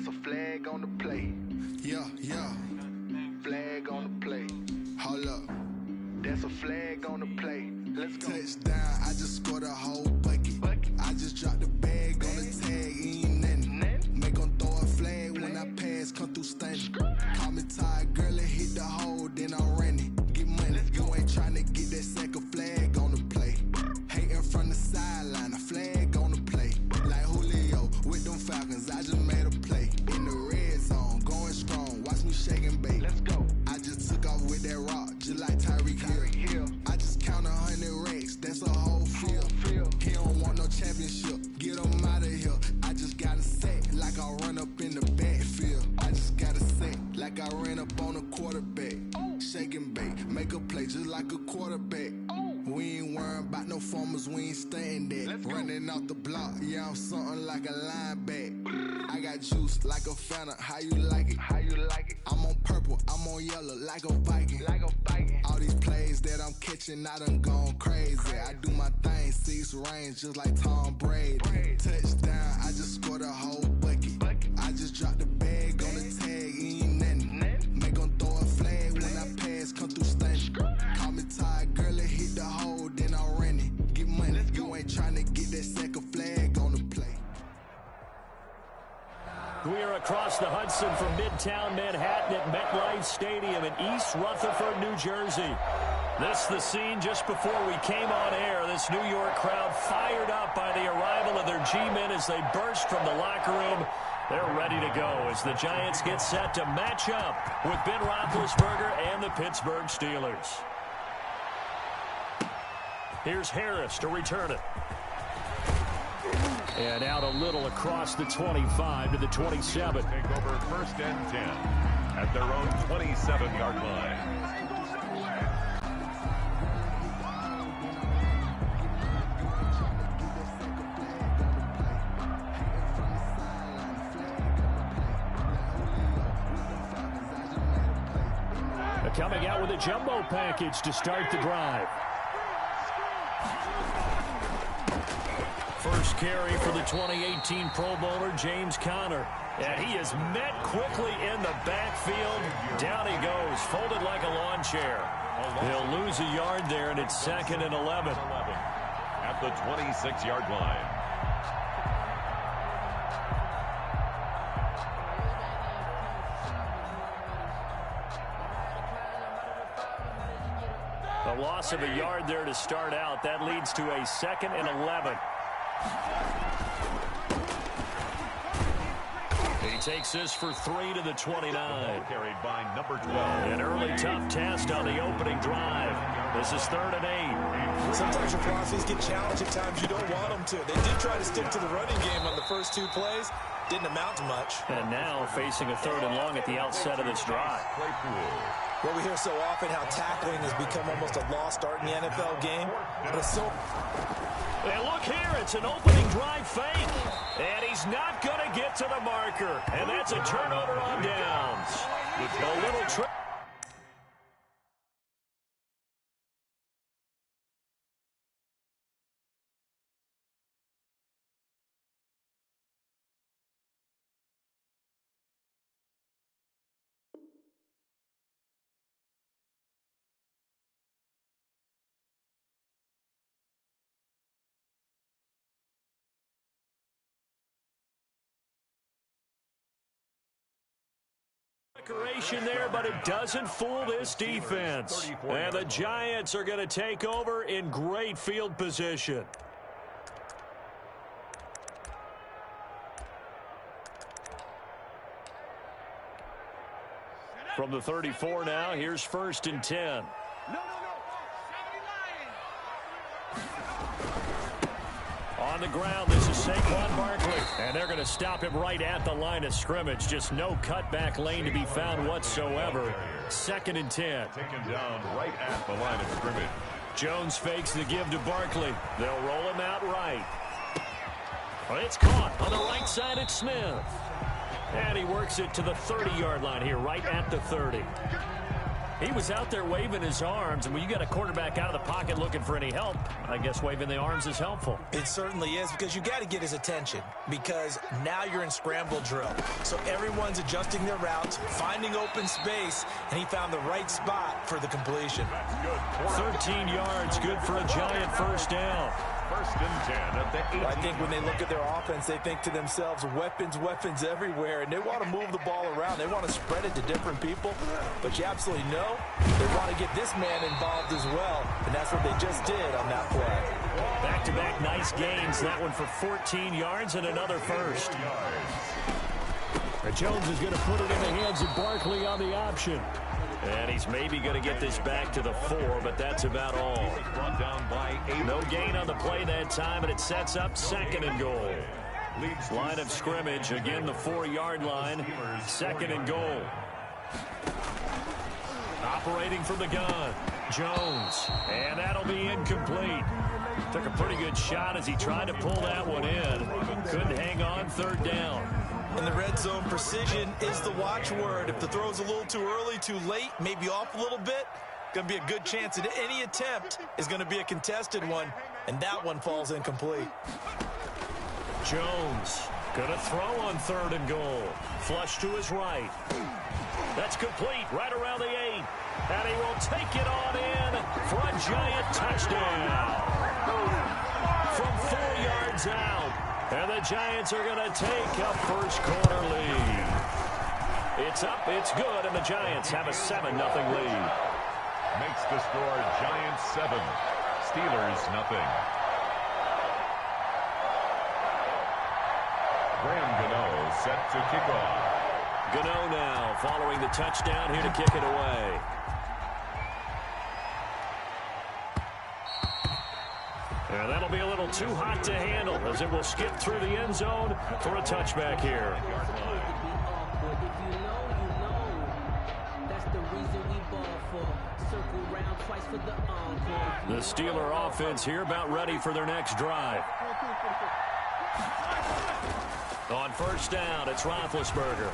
That's a flag on the play. Yeah. Flag on the play. Hold up. That's a flag on the play. Let's go. Touchdown, I just scored a whole bucket. I just dropped the bag on the tag, ain't nothing. Make 'em throw a flag when I pass, come through stunning. Call me tired, girl, and hit the hole, then I'm running. Get money, you ain't tryna get that second flag on the play. Hating from the sideline, a flag on the play. Like Julio with them Falcons, I just made a play. In the red zone, going strong, watch me shake and bake. Let's go. I just took off with that rock, just like Tyreek Hill. I just count 100 racks, that's a whole field. He don't want no championship, get him out of here. I just got a set, like I run up in the backfield. I just got a set, like I ran up on a quarterback. Shake and bake, make a play just like a quarterback. We ain't worrying about no formers, we ain't staying there. Running off the block, yeah, I'm something like a linebacker. I got juice like a Fanta, how you like it? I'm on purple, I'm on yellow, like a Viking. All these plays that I'm catching, I done gone crazy. I do my thing, 6 range, just like Tom Brady. Touchdown, I just scored a whole bucket. I just dropped the bag on the tag, ain't nothing. Make 'em throw a flag when I pass, come through stunning. Call me tired, girl, and hit the hole, then I'm running. Get money, you ain't tryna get that second flag on the play. We are across the Hudson from Midtown Manhattan at MetLife Stadium in East Rutherford, New Jersey. This is the scene just before we came on air. This New York crowd fired up by the arrival of their G-men as they burst from the locker room. They're ready to go as the Giants get set to match up with Ben Roethlisberger and the Pittsburgh Steelers. Here's Harris to return it. And out a little across the 25 to the 27. Take over 1st and 10 at their own 27-yard line. Coming out with a jumbo package to start the drive. First carry for the 2018 Pro Bowler, James Conner. And he is met quickly in the backfield. Down he goes, folded like a lawn chair. He'll lose a yard there, and it's 2nd and 11. At the 26-yard line. A loss of a yard there to start out. That leads to a 2nd and 11. He takes this for 3 to the 29. Carried by number 12. An early tough test on the opening drive. This is 3rd and 8. Sometimes your philosophies get challenged at times you don't want them to. They did try to stick to the running game on the first 2 plays. Didn't amount to much. And now facing a 3rd and long at the outset of this drive. Well, we hear so often how tackling has become almost a lost art in the NFL game. But it's so... And look here, it's an opening drive fake. And he's not going to get to the marker. And that's a turnover on downs. A little trick. Decoration there, but it doesn't fool this defense. And the Giants are going to take over in great field position. From the 34 now, here's 1st and 10. On the ground, this is Saquon Barkley. And they're going to stop him right at the line of scrimmage. Just no cutback lane to be found whatsoever. 2nd and 10. Taken down right at the line of scrimmage. Jones fakes the give to Barkley. They'll roll him out right. It's caught on the right side at Smith. And he works it to the 30-yard line here, right at the 30. He was out there waving his arms, and when you got a quarterback out of the pocket looking for any help, I guess waving the arms is helpful. It certainly is, because you got to get his attention, because now you're in scramble drill. So everyone's adjusting their routes, finding open space, and he found the right spot for the completion. 13 yards, good for a giant first down. First and 10 at the 8. I think when they look at their offense, they think to themselves, weapons, weapons everywhere, and they want to move the ball around. They want to spread it to different people, but you absolutely know they want to get this man involved as well, and that's what they just did on that play. Back-to-back nice gains, that one for 14 yards and another first. Jones is going to put it in the hands of Barkley on the option. And he's maybe going to get this back to the 4, but that's about all. Brought down by 8. No gain on the play that time, and it sets up 2nd and goal. Line of scrimmage, again the 4-yard line, 2nd and goal. Operating from the gun, Jones, and that'll be incomplete. Took a pretty good shot as he tried to pull that one in. Couldn't hang on, 3rd down. In the red zone, precision is the watchword. If the throw's a little too early, too late, maybe off a little bit, going to be a good chance that any attempt is going to be a contested one, and that one falls incomplete. Jones going to throw on 3rd and goal. Flush to his right. That's complete right around the 8. And he will take it on in for a giant touchdown. From 4 yards out. And the Giants are going to take a first quarter lead. It's up, it's good, and the Giants have a 7-0 lead. Makes the score Giants 7, Steelers 0. Graham Gano set to kick off. Gano now following the touchdown here to kick it away. And that'll be a little too hot to handle as it will skip through the end zone for a touchback here. The Steeler offense here about ready for their next drive. On first down, it's Roethlisberger.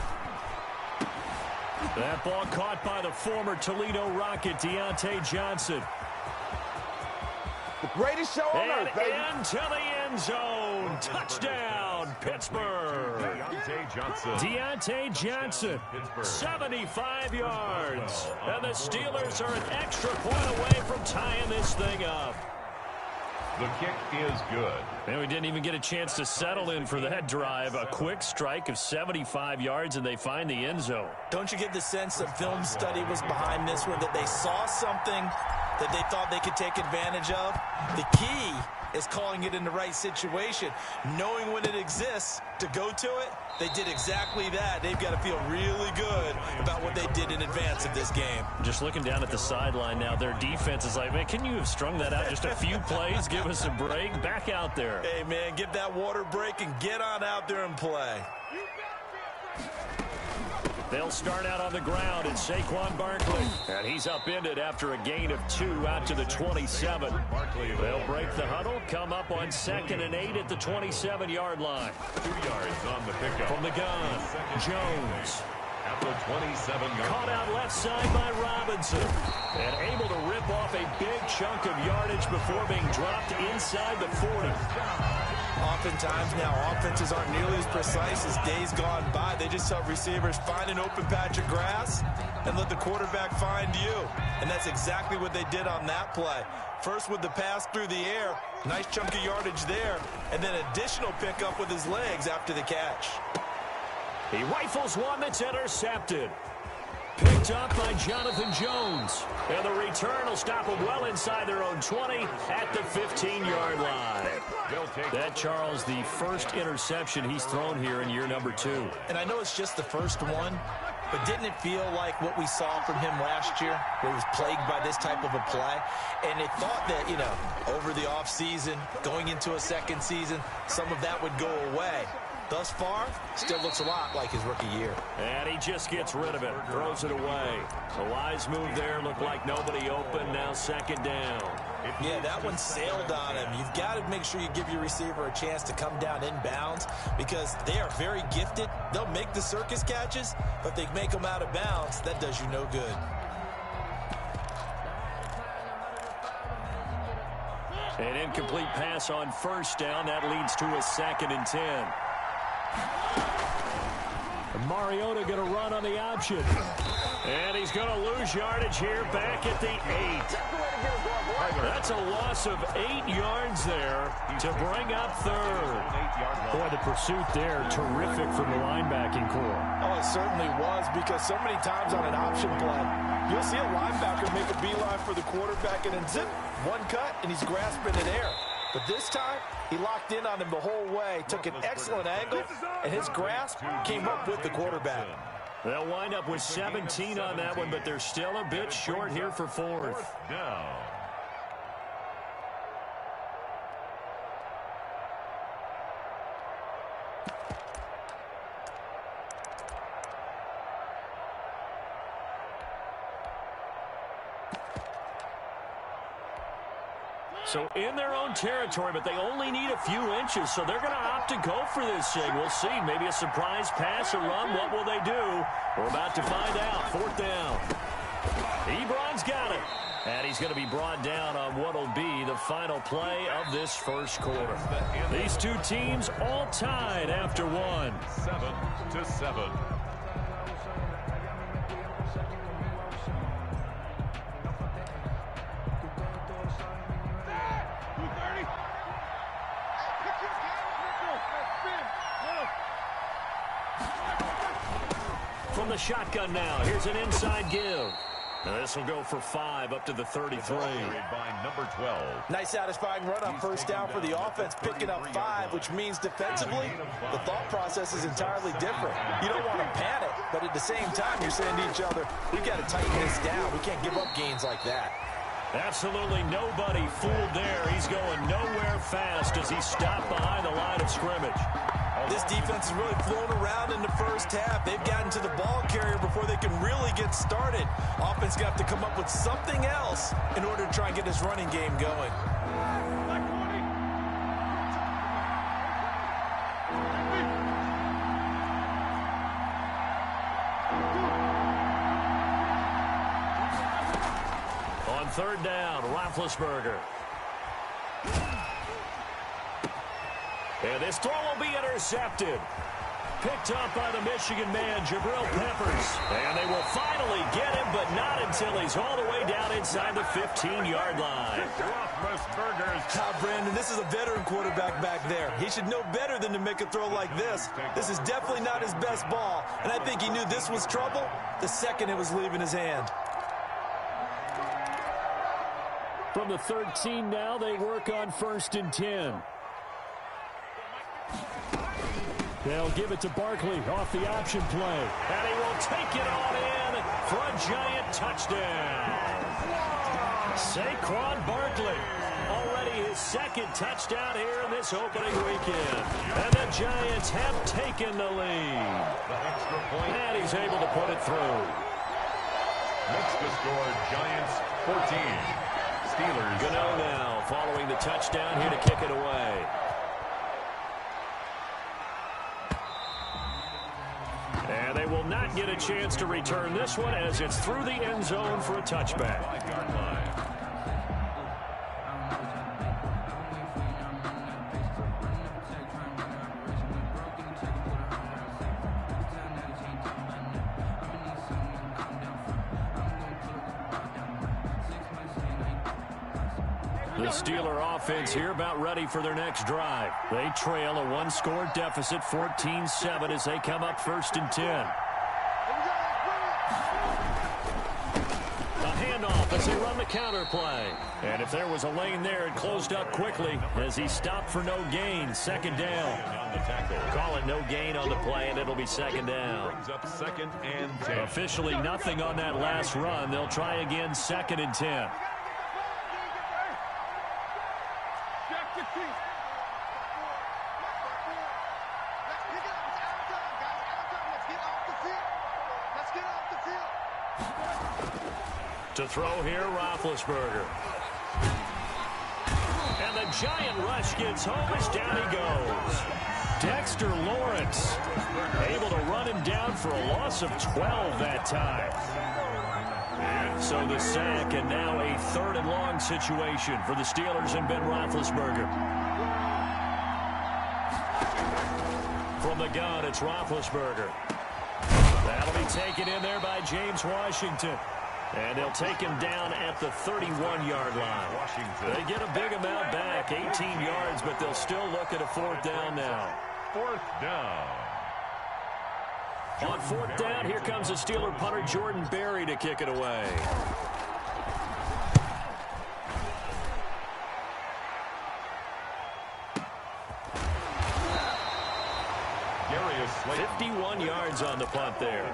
That ball caught by the former Toledo Rocket, Deontay Johnson. The greatest show on earth, baby. Into the end zone. Touchdown, Pittsburgh. Deontay Johnson, 75 yards. And the Steelers are an extra point away from tying this thing up. The kick is good. And we didn't even get a chance to settle in for that drive. A quick strike of 75 yards, and they find the end zone. Don't you get the sense that film study was behind this one, that they saw something that they thought they could take advantage of? The key is calling it in the right situation, knowing when it exists to go to it. They did exactly that. They've got to feel really good about what they did in advance of this game. Just looking down at the sideline now, their defense is like, man, can you have strung that out just a few plays? Give us a break. Back out there. Hey, man, give that water break and get on out there and play. They'll start out on the ground. It's Saquon Barkley. And he's upended after a gain of 2 out to the 27. They'll break the huddle, come up on 2nd and 8 at the 27-yard line. 2 yards on the pickup. From the gun, Jones. At the 27-yard Caught out left side by Robinson. And able to rip off a big chunk of yardage before being dropped inside the 40. Oftentimes now, offenses aren't nearly as precise as days gone by. They just help receivers find an open patch of grass and let the quarterback find you. And that's exactly what they did on that play. First with the pass through the air, nice chunk of yardage there, and then additional pickup with his legs after the catch. He rifles one that's intercepted. Picked up by Jonathan Jones. And the return will stop them well inside their own 20 at the 15-yard line. That, Charles, the first interception he's thrown here in year number 2. And I know it's just the first one, but didn't it feel like what we saw from him last year, where he was plagued by this type of a play? And it thought that, you know, over the offseason, going into a second season, some of that would go away. Thus far, still looks a lot like his rookie year. And he just gets rid of it, throws it away. A wise move there, looked like nobody open, now 2nd down. Yeah, that one sailed on him. You've got to make sure you give your receiver a chance to come down inbounds because they are very gifted. They'll make the circus catches, but if they make them out of bounds, that does you no good. An incomplete pass on first down. That leads to a 2nd and 10. Mariota going to run on the option. And he's going to lose yardage here back at the 8. That's a loss of 8 yards there to bring up 3rd. Boy, the pursuit there, terrific from the linebacking core. Oh, it certainly was, because so many times on an option play, you'll see a linebacker make a beeline for the quarterback and then zip, one cut, and he's grasping in air. But this time, he locked in on him the whole way, took an excellent angle, and his grasp came up with the quarterback. They'll wind up with 17 on that one, but they're still a bit short here for 4th. Down. So in their own territory, but they only need a few inches, so they're going to opt to go for this thing. We'll see. Maybe a surprise pass or run. What will they do? We're about to find out. 4th down. Ebron's got it. And he's going to be brought down on what will be the final play of this first quarter. These two teams all tied after 1. 7-7. From the shotgun now, here's an inside give. This will go for 5 up to the 33. By number 12. Nice satisfying run on first down for the offense, picking up 5, which means defensively, the thought process is entirely different. You don't want to panic, but at the same time, you're saying to each other, we've got to tighten this down. We can't give up gains like that. Absolutely nobody fooled there. He's going nowhere fast as he stopped behind the line of scrimmage. This defense has really flown around in the first half. They've gotten to the ball carrier before they can really get started. Offense got to come up with something else in order to try and get this running game going. On 3rd down, Roethlisberger. And this throw will be intercepted. Picked up by the Michigan man, Jabril Peppers. And they will finally get him, but not until he's all the way down inside the 15-yard line. Brandon, this is a veteran quarterback back there. He should know better than to make a throw like this. This is definitely not his best ball, and I think he knew this was trouble the second it was leaving his hand. From the 13 now, they work on 1st and 10. They'll give it to Barkley off the option play. And he will take it on in for a giant touchdown. Saquon Barkley, already his 2nd touchdown here in this opening weekend. And the Giants have taken the lead. And he's able to put it through. Makes the score Giants 14. Steelers. Gano now following the touchdown here to kick it away. And they will not get a chance to return this one as it's through the end zone for a touchback. 5-yard line. The Steeler offense here about ready for their next drive. They trail a 1-score deficit, 14-7 as they come up 1st and 10. A handoff as they run the counter play. And if there was a lane there, it closed up quickly as he stopped for no gain. 2nd down. Call it no gain on the play, and it'll be 2nd down. Brings up 2nd and 10. Officially nothing on that last run. They'll try again 2nd and 10. To throw here, Roethlisberger. And the giant rush gets home as down he goes. Dexter Lawrence able to run him down for a loss of 12 that time. So the sack, and now a 3rd and long situation for the Steelers and Ben Roethlisberger. From the gun, it's Roethlisberger. That'll be taken in there by James Washington. And they'll take him down at the 31-yard line. They get a big amount back, 18 yards, but they'll still look at a 4th down now. 4th down. On 4th down, here comes the Steeler punter Jordan Berry to kick it away. 51 yards on the punt there.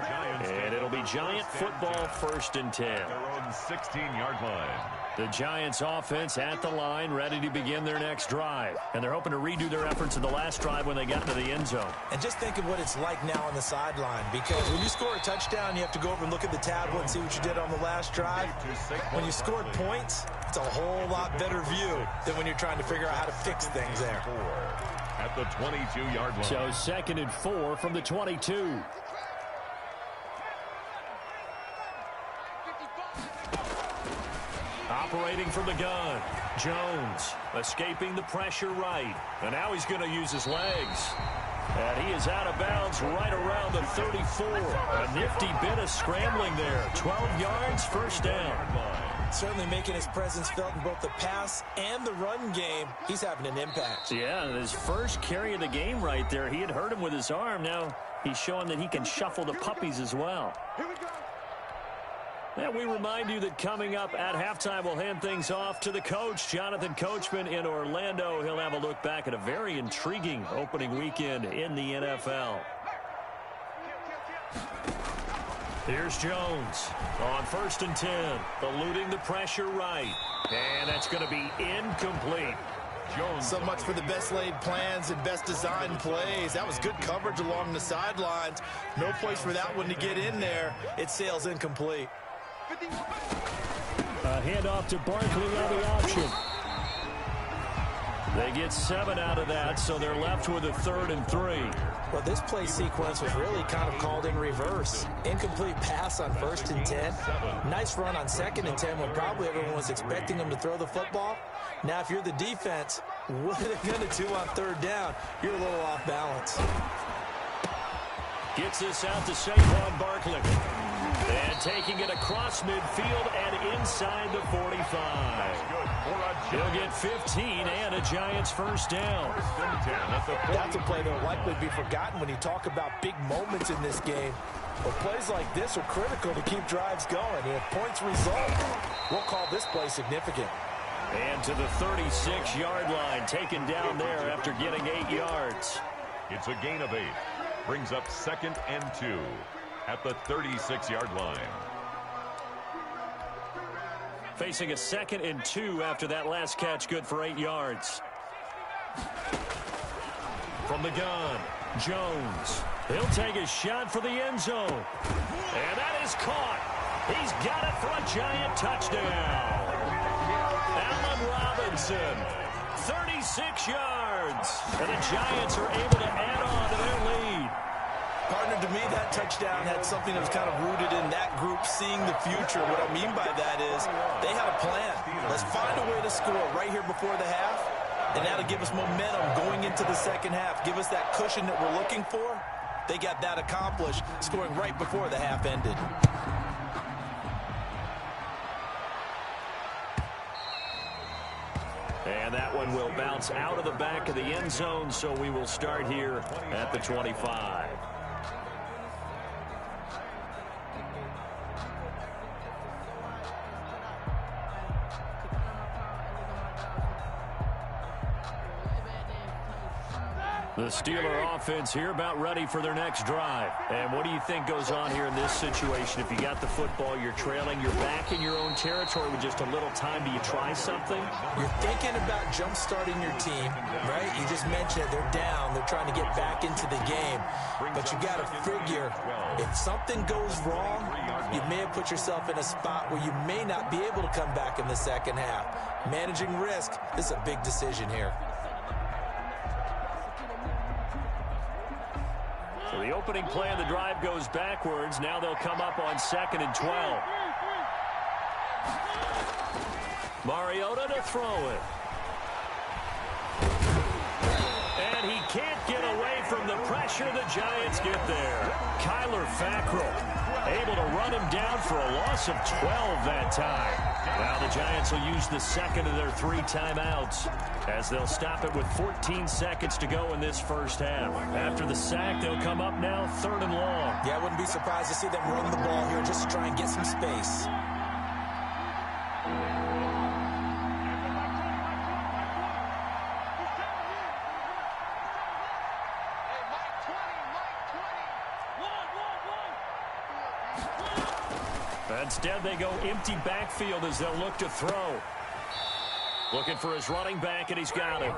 And it'll be Giant football, 1st and 10. Their own 16-yard line. The Giants offense at the line, ready to begin their next drive. And they're hoping to redo their efforts in the last drive when they got into the end zone. And just think of what it's like now on the sideline, because when you score a touchdown, you have to go over and look at the tablet and see what you did on the last drive. When you scored points, it's a whole lot better view than when you're trying to figure out how to fix things there. At the 22-yard line. So 2nd and 4 from the 22. Operating from the gun, Jones escaping the pressure right. And now he's going to use his legs. And he is out of bounds right around the 34. A nifty bit of scrambling there. 12 yards, 1st down. Certainly making his presence felt in both the pass and the run game. He's having an impact. Yeah, his first carry of the game right there. He had hurt him with his arm. Now he's showing that he can shuffle the puppies as well. And we remind you that coming up at halftime, we'll hand things off to the coach, Jonathan Coachman in Orlando. He'll have a look back at a very intriguing opening weekend in the NFL. Here's Jones on 1st and 10, eluding the pressure right. And that's going to be incomplete. Jones. So much for the best laid plans and best designed plays. That was good coverage along the sidelines. No place for that one to get in there. It sails incomplete. A handoff to Barkley on the option. They get 7 out of that, so they're left with a 3rd and 3. Well, this play sequence was really kind of called in reverse. Incomplete pass on 1st and 10. Nice run on 2nd and 10 when probably everyone was expecting them to throw the football. Now, if you're the defense, what are they going to do on 3rd down? You're a little off balance. Gets this out to Saquon Barkley. And taking it across midfield and inside the 45. He'll get 15 and a Giants 1st down. That's a play that will likely be forgotten when you talk about big moments in this game. But plays like this are critical to keep drives going. And if points result, we'll call this play significant. And to the 36-yard line, taken down there after getting 8 yards. It's a gain of 8. Brings up 2nd and 2 at the 36-yard line. Facing a 2nd and 2 after that last catch, good for 8 yards. From the gun, Jones. He'll take a shot for the end zone. And that is caught. He's got it for a Giant touchdown. Allen Robinson, 36 yards. And the Giants are able to add on to their lead. Partner, to me, that touchdown had something that was kind of rooted in that group seeing the future. What I mean by that is they had a plan. Let's find a way to score right here before the half, and that'll give us momentum going into the second half. Give us that cushion that we're looking for. They got that accomplished, scoring right before the half ended. And that one will bounce out of the back of the end zone, so we will start here at the 25. The Steeler offense here about ready for their next drive. And what do you think goes on here in this situation? If you got the football, you're trailing, you're back in your own territory with just a little time. Do you try something? You're thinking about jump-starting your team, right? You just mentioned it. They're down. They're trying to get back into the game. But you got to figure, if something goes wrong, you may have put yourself in a spot where you may not be able to come back in the second half. Managing risk, this is a big decision here. So the opening play of the drive goes backwards. Now they'll come up on 2nd and 12. Mariota to throw it. And he can't get away from the pressure. The Giants get there. Kyler Fackrell able to run him down for a loss of 12 that time. Now the Giants will use the second of their 3 timeouts as they'll stop it with 14 seconds to go in this first half. After the sack, they'll come up now 3rd and long. Yeah, I wouldn't be surprised to see them run the ball here just to try and get some space. Instead, they go empty backfield as they'll look to throw. Looking for his running back, and he's got it.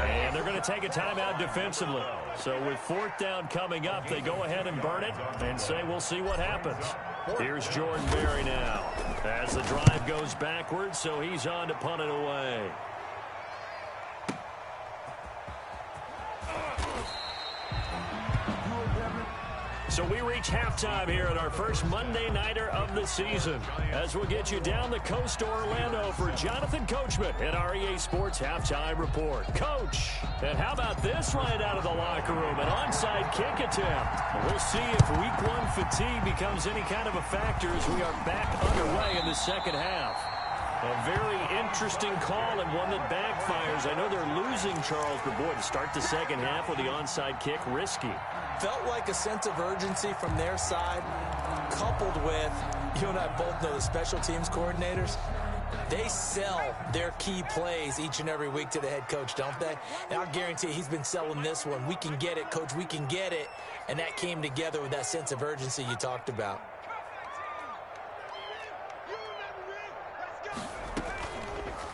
And they're going to take a timeout defensively. So with 4th down coming up, they go ahead and burn it and say we'll see what happens. Here's Jordan Berry now as the drive goes backwards, so he's on to punt it away. So we reach halftime here at our first Monday Nighter of the season as we'll get you down the coast to Orlando for Jonathan Coachman at our EA Sports Halftime Report. Coach, and how about this right out of the locker room, an onside kick attempt. We'll see if week 1 fatigue becomes any kind of a factor as we are back underway in the second half. A very interesting call and one that backfires. I know they're losing Charles, but boy, to start the second half with the onside kick, risky. Felt like a sense of urgency from their side, coupled with, you and I both know the special teams coordinators, they sell their key plays each and every week to the head coach, don't they? And I'll guarantee he's been selling this one. We can get it, coach, we can get it. And that came together with that sense of urgency you talked about.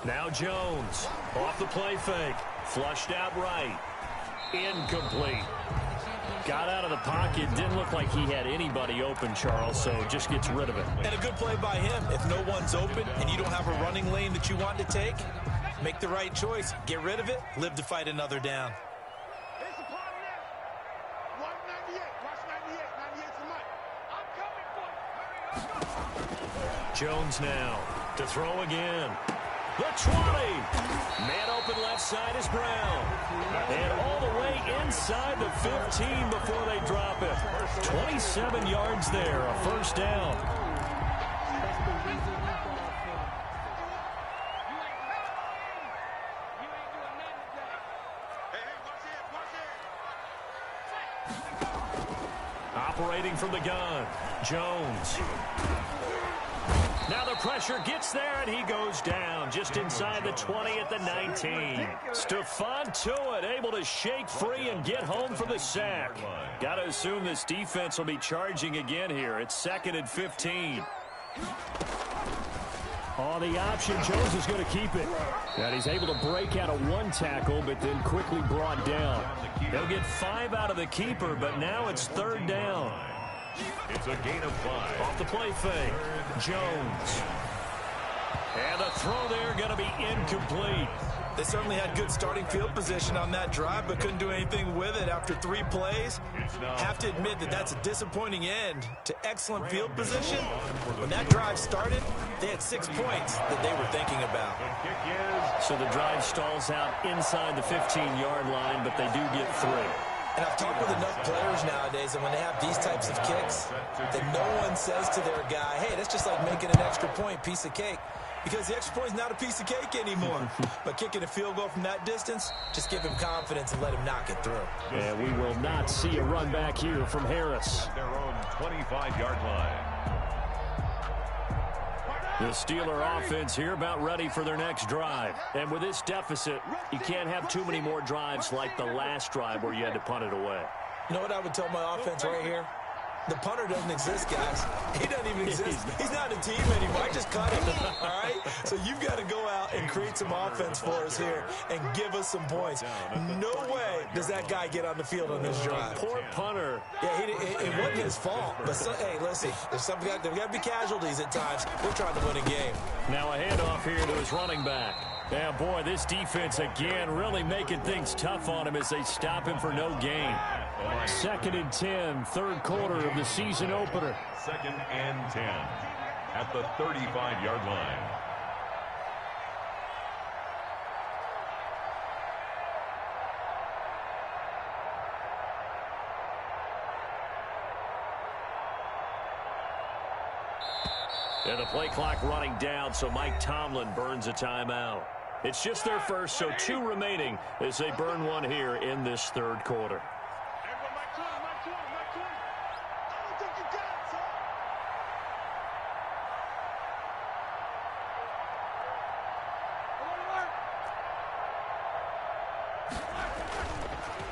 Now Jones, off the play fake, flushed out right, incomplete. Got out of the pocket, didn't look like he had anybody open, Charles, so just gets rid of it. And a good play by him. If no one's open and you don't have a running lane that you want to take, make the right choice. Get rid of it, live to fight another down. Jones now to throw again. The 20. Man open left side is Brown. And all the way inside the 15 before they drop it. 27 yards there, a first down. Operating from the gun, Jones. Now the pressure gets there, and he goes down just inside the 20 at the 19. Stephon Tuitt able to shake free and get home for the sack. Got to assume this defense will be charging again here. It's 2nd and 15. On the option, Jones is going to keep it. And he's able to break out of 1 tackle, but then quickly brought down. He'll get 5 out of the keeper, but now it's 3rd down. It's a gain of 5. Off the play fake, Jones. And a throw there going to be incomplete. They certainly had good starting field position on that drive, but couldn't do anything with it after 3 plays. Have to admit that that's a disappointing end to excellent field position. When that drive started, they had 6 points that they were thinking about. So the drive stalls out inside the 15-yard line, but they do get 3. And I've talked with enough players nowadays, and when they have these types of kicks, that no one says to their guy, hey, that's just like making an extra point, piece of cake. Because the extra point is not a piece of cake anymore. But kicking a field goal from that distance, just give him confidence and let him knock it through. And we will not see a run back here from Harris. Their own 25-yard line. The Steeler offense here about ready for their next drive. And with this deficit, you can't have too many more drives like the last drive where you had to punt it away. You know what I would tell my offense right here? The punter doesn't exist, guys. He doesn't even exist. He's not a team anymore. I just cut him, all right? So you've got to go out and create some offense for us here and give us some points. No way does that guy get on the field on this drive. Poor punter. Yeah, it wasn't his fault. But, hey, listen, there's got to be casualties at times. We're trying to win a game. Now a handoff here to his running back. Yeah, boy, this defense again really making things tough on him as they stop him for no gain. 2nd and 10, 3rd quarter of the season opener. 2nd and 10. at the 35-yard line. And the play clock running down, so Mike Tomlin burns a timeout. It's just their first, so 2 remaining as they burn one here in this third quarter.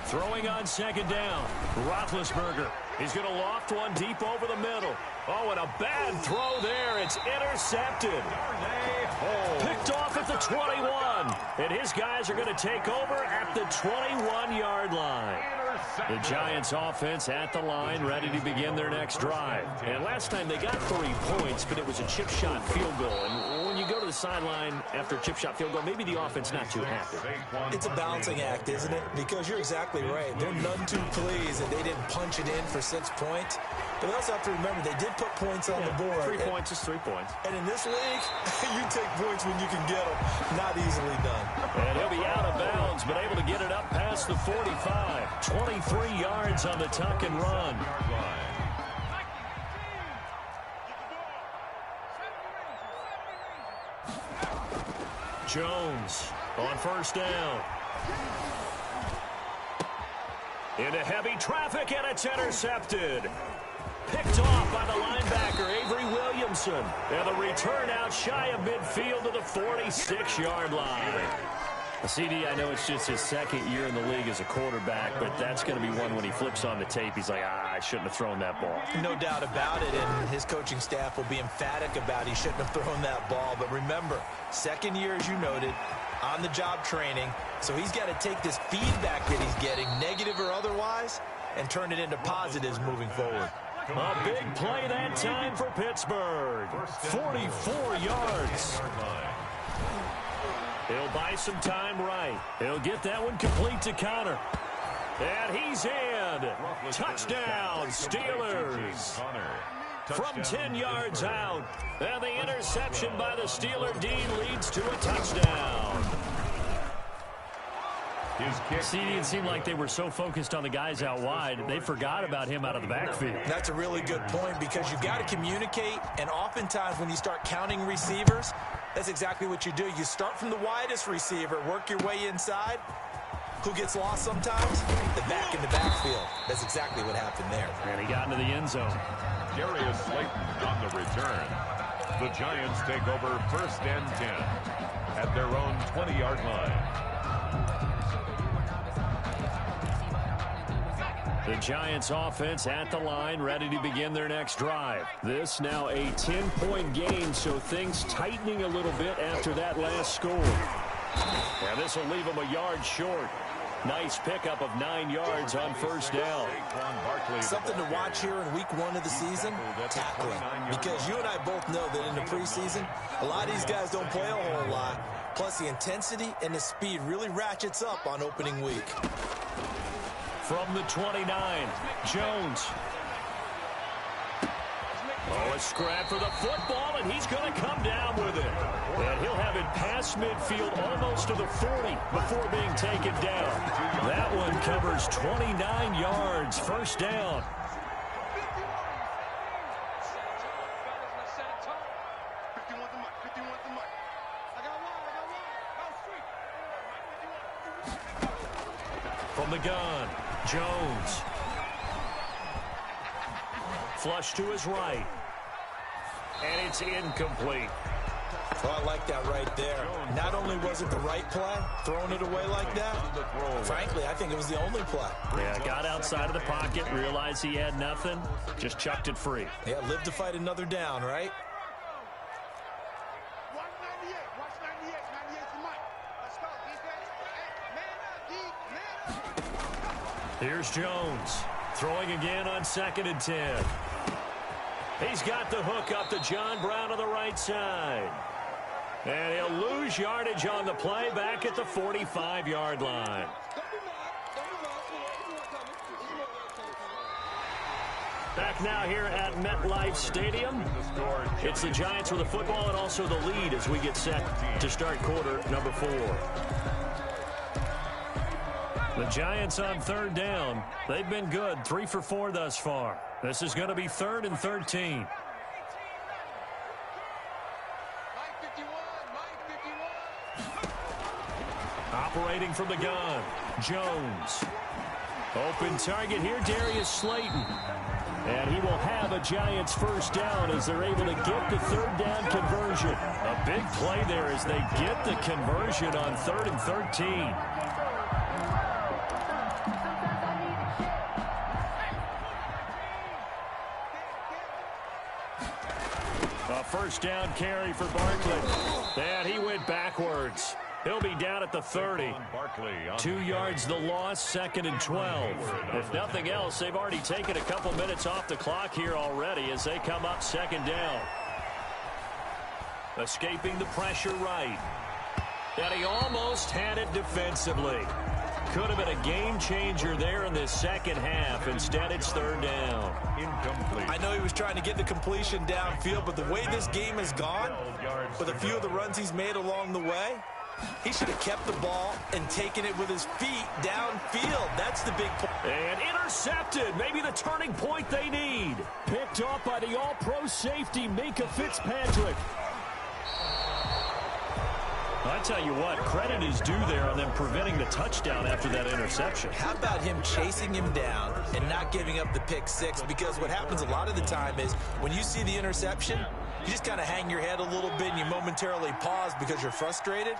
Throwing on second down, Roethlisberger. He's going to loft one deep over the middle. Oh, and a bad throw there. It's intercepted. Picked off at the 21. And his guys are going to take over at the 21-yard line. The Giants offense at the line, ready to begin their next drive. And last time they got 3 points, but it was a chip shot field goal. And when you go to the sideline after a chip shot field goal, maybe the offense not too happy. It's a balancing act, isn't it? Because you're exactly right. They're none too pleased that they didn't punch it in for 6 points. But they also have to remember they did put points on the board. 3 points is 3 points. And in this league, you take points when you can get them. Not easily done. And he'll be out of bounds, but able to get it up past the 45. 23 yards on the tuck and run. Jones on first down. Into heavy traffic, and it's intercepted. Picked off by the linebacker, Avery Williamson. And the return out shy of midfield to the 46-yard line. CD, I know it's just his second year in the league as a quarterback, but that's going to be one when he flips on the tape. He's like, I shouldn't have thrown that ball. No doubt about it, and his coaching staff will be emphatic about he shouldn't have thrown that ball. But remember, second year, as you noted, on-the-job training, so he's got to take this feedback that he's getting, negative or otherwise, and turn it into positives moving forward. A big play that time for Pittsburgh. 44 yards. He'll buy some time right. He'll get that one complete to Connor. And he's in. Touchdown, Steelers. From 10 yards out. And the interception by the Steeler D leads to a touchdown. It seemed like they were so focused on the guys out wide, they forgot about him out of the backfield. That's a really good point because you've got to communicate, and oftentimes when you start counting receivers, that's exactly what you do. You start from the widest receiver, work your way inside. Who gets lost sometimes? The back in the backfield. That's exactly what happened there. And he got into the end zone. Darius Slayton on the return. The Giants take over first and 10 at their own 20-yard line. The Giants offense at the line, ready to begin their next drive. This now a 10-point game, so things tightening a little bit after that last score. And this will leave them a yard short. Nice pickup of 9 yards on first down. Something to watch here in week 1 of the season, tackling. Because you and I both know that in the preseason, a lot of these guys don't play a whole lot. Plus the intensity and the speed really ratchets up on opening week. From the 29, Jones. Oh, a scrap for the football, and he's going to come down with it. And he'll have it past midfield almost to the 40 before being taken down. That one covers 29 yards, first down. From the gun, Jones. Flush to his right. And it's incomplete. Oh, I like that right there. Not only was it the right play, throwing it away like that, frankly, I think it was the only play. Yeah, got outside of the pocket, realized he had nothing, just chucked it free. Yeah, live to fight another down, right? Here's Jones, throwing again on 2nd and 10. He's got the hook up to John Brown on the right side. And he'll lose yardage on the play back at the 45-yard line. Back now here at MetLife Stadium. It's the Giants with the football and also the lead as we get set to start quarter number 4. The Giants on third down. They've been good, 3 for 4 thus far. This is going to be 3rd and 13. Operating from the gun, Jones. Open target here, Darius Slayton. And he will have a Giants first down as they're able to get the third down conversion. A big play there as they get the conversion on 3rd and 13. A first down carry for Barkley. And he went backwards. He'll be down at the 30. 2 yards the loss, 2nd and 12. If nothing else, they've already taken a couple minutes off the clock here already as they come up 2nd down. Escaping the pressure right. And he almost had it defensively. Could have been a game changer there in this second half. Instead, it's 3rd down. Incomplete. I know he was trying to get the completion downfield, but the way this game has gone, with a few of the runs he's made along the way, he should have kept the ball and taken it with his feet downfield. That's the big point. And intercepted. Maybe the turning point they need. Picked off by the all-pro safety, Minka Fitzpatrick. I tell you what, credit is due there on them preventing the touchdown after that interception. How about him chasing him down and not giving up the pick 6? Because what happens a lot of the time is when you see the interception, you just kind of hang your head a little bit and you momentarily pause because you're frustrated.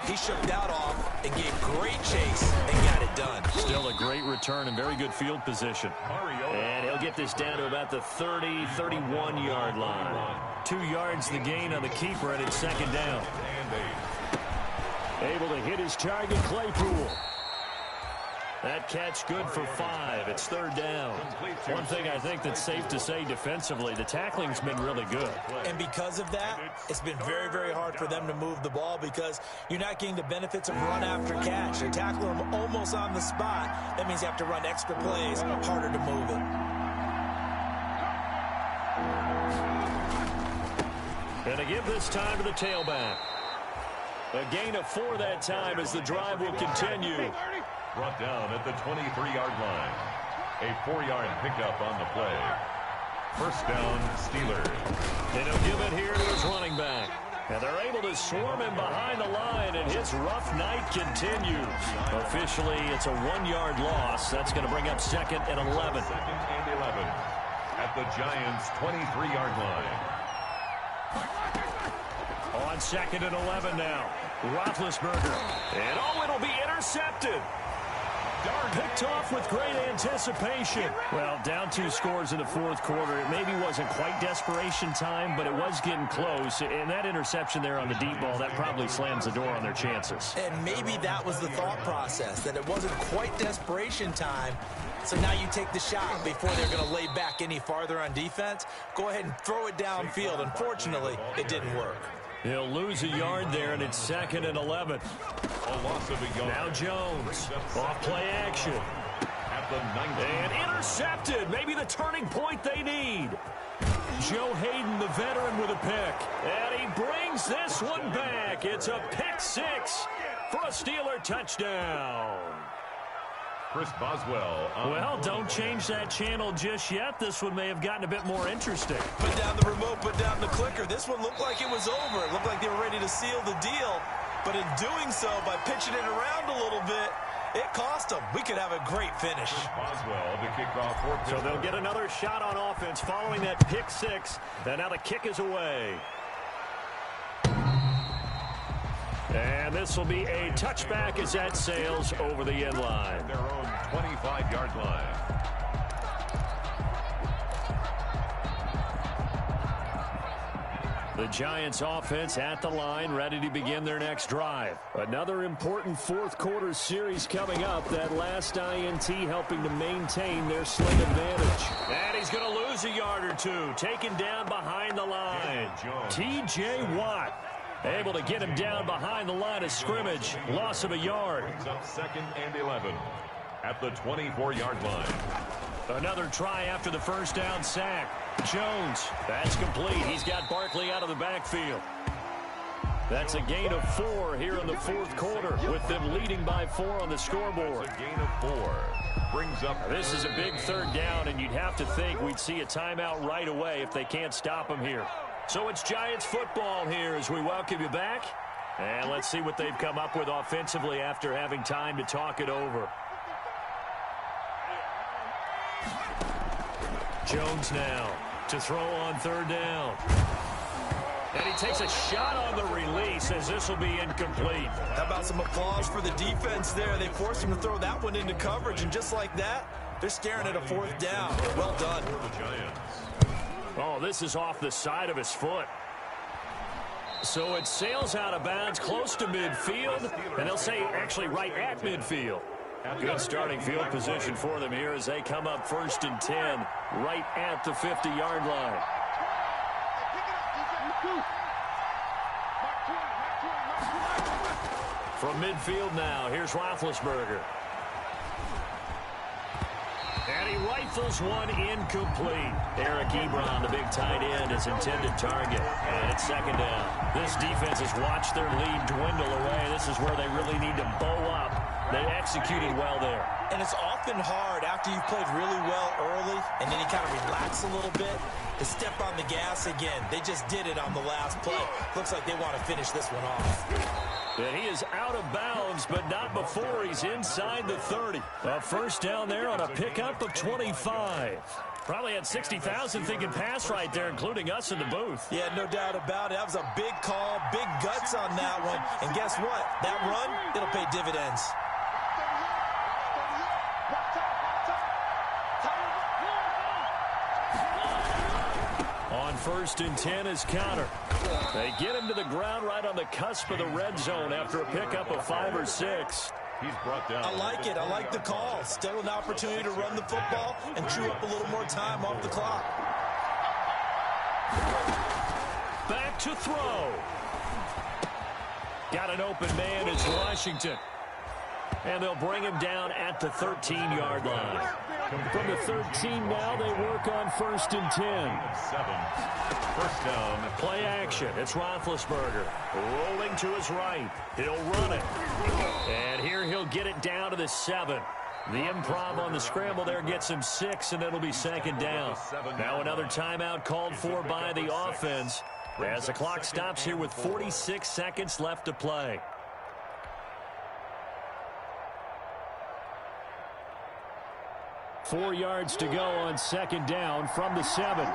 He shook that off and gave great chase and got it done. Still a great return and very good field position. And he'll get this down to about the 30, 31-yard line. 2 yards the gain on the keeper, and it's 2nd down. Able to hit his target, Claypool. That catch good for 5. It's 3rd down. One thing I think that's safe to say defensively, the tackling's been really good. And because of that, it's been very, very hard for them to move the ball because you're not getting the benefits of run after catch. They tackle them almost on the spot. That means you have to run extra plays, harder to move it. And to give this time to the tailback. A gain of 4 that time as the drive will continue. Brought down at the 23-yard line. A 4-yard pickup on the play. First down, Steelers. And he'll give it here to his running back. And they're able to swarm him behind the line, and his rough night continues. Officially, it's a 1-yard loss. That's going to bring up 2nd and 11. 2nd and 11 at the Giants' 23-yard line. On 2nd and 11 now. Roethlisberger. And it'll be intercepted. Picked off with great anticipation. Well, down 2 scores in the 4th quarter. It maybe wasn't quite desperation time, but it was getting close. And that interception there on the deep ball, that probably slams the door on their chances. And maybe that was the thought process, that it wasn't quite desperation time. So now you take the shot before they're going to lay back any farther on defense. Go ahead and throw it downfield. Unfortunately, it didn't work. He'll lose a yard there, and it's 2nd and 11. A loss of a yard. Now Jones. Off play action. At the 19. And intercepted. Maybe the turning point they need. Joe Hayden, the veteran, with a pick. And he brings this one back. It's a pick 6 for a Steeler touchdown. Chris Boswell. Well, don't change that channel just yet. This one may have gotten a bit more interesting. Put down the remote, put down the clicker. This one looked like it was over. It looked like they were ready to seal the deal. But in doing so, by pitching it around a little bit, it cost them. We could have a great finish. Boswell to kick off for So they'll get another shot on offense following that pick 6. And now the kick is away. And this will be a touchback as that sails over the end line. Their own 25-yard line. The Giants offense at the line, ready to begin their next drive. Another important 4th quarter series coming up. That last INT helping to maintain their sling advantage. And he's going to lose a yard or 2. Taken down behind the line. T.J. Watt. Able to get him down behind the line of scrimmage. Loss of a yard. Brings up 2nd and 11 at the 24-yard line. Another try after the first down sack. Jones, that's complete. He's got Barkley out of the backfield. That's a gain of 4 here in the fourth quarter, with them leading by 4 on the scoreboard. That's a gain of 4. Brings up. This is a big third down, and you'd have to think we'd see a timeout right away if they can't stop him here. So it's Giants football here as we welcome you back. And let's see what they've come up with offensively after having time to talk it over. Jones now to throw on third down. And he takes a shot on the release as this will be incomplete. How about some applause for the defense there? They forced him to throw that one into coverage, and just like that, they're staring at a fourth down. Well done. Oh, this is off the side of his foot. So it sails out of bounds close to midfield, and they'll say actually right at midfield. Good starting field position for them here as they come up 1st and 10 right at the 50-yard line. From midfield now, here's Roethlisberger. And he rifles one incomplete. Eric Ebron, the big tight end, is intended target. And it's second down. This defense has watched their lead dwindle away. This is where they really need to bow up. They executed well there. And it's often hard after you've played really well early and then you kind of relax a little bit to step on the gas again. They just did it on the last play. Looks like they want to finish this one off. And he is out of bounds, but not before he's inside the 30. A first down there on a pickup of 25. Probably had 60,000 thinking pass right there, including us in the booth. Yeah, no doubt about it. That was a big call, big guts on that one. And guess what? That run, it'll pay dividends. On 1st and 10 is Counter. They get him to the ground right on the cusp of the red zone after a pickup of 5 or 6. He's brought down. I like it. I like the call. Still an opportunity to run the football and chew up a little more time off the clock. Back to throw. Got an open man. It's Washington. And they'll bring him down at the 13-yard line. From the 13 now, they work on 1st and 10. 7. First down. Play action. It's Roethlisberger. Rolling to his right. He'll run it. And here he'll get it down to the 7. The improv on the scramble there gets him 6, and it'll be second down. Now another timeout called for by the offense as the clock stops here with 46 seconds left to play. Four yards to go on second down from the 7.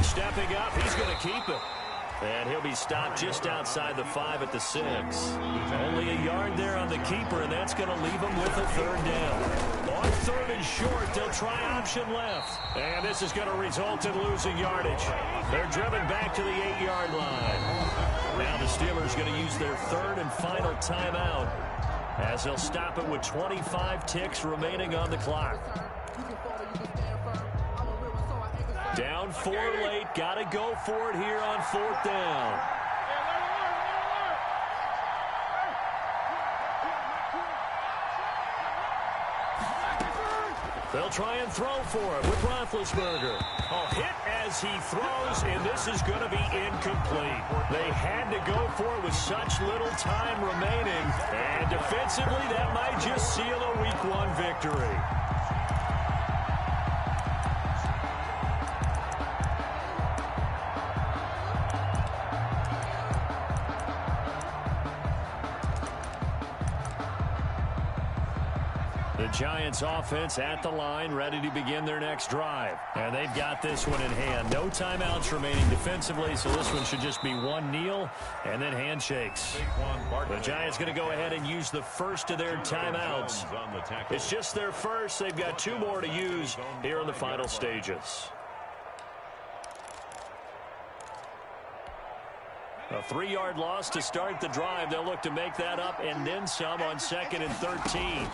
Stepping up, he's going to keep it. And he'll be stopped just outside the 5 at the 6. Only a yard there on the keeper, and that's going to leave him with a third down. On 3rd and short, they'll try option left. And this is going to result in losing yardage. They're driven back to the 8-yard line. Now the Steelers going to use their 3rd and final timeout, as they'll stop it with 25 ticks remaining on the clock. Down 4 late. Got to go for it here on 4th down. They'll try and throw for it with Roethlisberger. A hit as he throws, and this is going to be incomplete. They had to go for it with such little time remaining, and defensively that might just seal a Week 1 victory. The Giants offense at the line, ready to begin their next drive. And they've got this one in hand. No timeouts remaining defensively, so this one should just be one kneel and then handshakes. The Giants going to go ahead and use the first of their timeouts. It's just their first. They've got 2 more to use here in the final stages. A 3-yard loss to start the drive. They'll look to make that up and then some on 2nd and 13.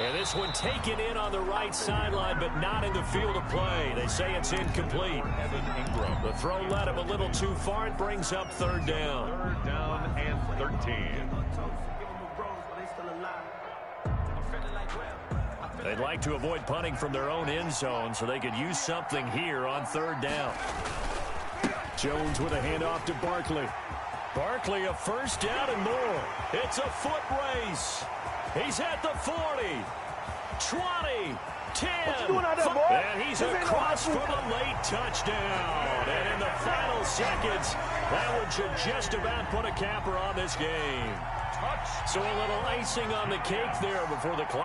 And this one taken in on the right sideline, but not in the field of play. They say it's incomplete. Evan Ingram. The throw led him a little too far. It brings up third down. Third down and 13. They'd like to avoid punting from their own end zone, so they could use something here on third down. Jones with a handoff to Barkley. Barkley, a first down and more. It's a foot race. He's at the 40, 20, 10. And he's across for the late touchdown. And in the final seconds, that one should just about put a capper on this game. So a little icing on the cake there before the clock.